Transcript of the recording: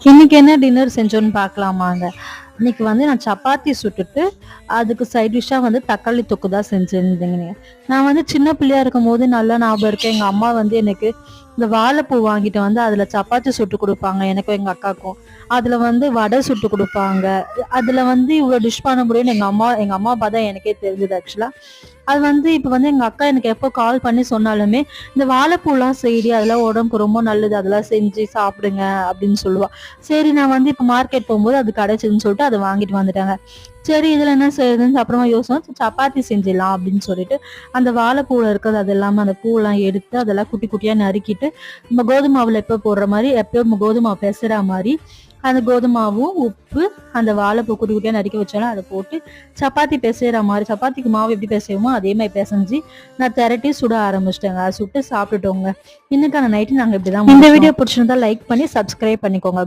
இன்னைக்கு என்ன டின்னர் செஞ்சோன்னு பார்க்கலாமாங்க. இன்னைக்கு நான் சப்பாத்தி சுட்டுட்டு அதுக்கு சைட் டிஷ்ஷா தக்காளி தொக்கு தான் செஞ்சிருந்தேங்க. நான் சின்ன பிள்ளையா இருக்கும் போது நல்லா ஞாபகம் இருக்கு. எங்க அம்மா எனக்கு இந்த வாழைப்பூ வாங்கிட்டு அதுல சப்பாத்தி சுட்டு கொடுப்பாங்க எனக்கும் எங்க அக்காக்கும். அதுல வடை சுட்டு கொடுப்பாங்க. அதுல இவ்வளவு டிஷ் பண்ண முடியும்னு எங்க அம்மா பார்த்தா எனக்கே தெரிஞ்சது ஆக்சுவலா. அது இப்ப எங்க அக்கா எனக்கு எப்போ கால் பண்ணி சொன்னாலுமே இந்த வாழைப்பூலாம் செய்தி அதெல்லாம் உடம்புக்கு ரொம்ப நல்லது, அதெல்லாம் செஞ்சு சாப்பிடுங்க அப்படின்னு சொல்லுவா. சரி, நான் இப்ப மார்க்கெட் போகும்போது அது கிடைச்சதுன்னு சொல்லிட்டு அதை வாங்கிட்டு வந்துட்டாங்க. சரி, இதுல என்ன செய்யுதுன்னு அப்புறமா யோசனை சப்பாத்தி செஞ்சிடலாம் அப்படின்னு சொல்லிட்டு அந்த வாழைப்பூல இருக்கிறது அது எல்லாமே அந்த பூலாம் எடுத்து அதெல்லாம் குட்டி குட்டியா நறுக்கிட்டு நம்ம கோதுமை மாவுல எப்போ போடுற மாதிரி எப்பயும் கோதுமை மாவு பெசுற மாதிரி அந்த கோதுமாவும் உப்பு அந்த வாழைப்பூ குட்டி குட்டியா நறுக்கி வச்சாலும் அதை போட்டு சப்பாத்தி பிசைற மாதிரி சப்பாத்திக்கு மாவு எப்படி பிசைவோமோ அதே மாதிரி பிசைஞ்சு நான் திரட்டி சுட ஆரம்பிச்சிட்டேங்க. அதை சுட்டு சாப்பிட்டுட்டோங்க. இன்னைக்கான நைட்டு நாங்க இப்படிதான். இந்த வீடியோ பிடிச்சிருந்தா லைக் பண்ணி சப்ஸ்கிரைப் பண்ணிக்கோங்க.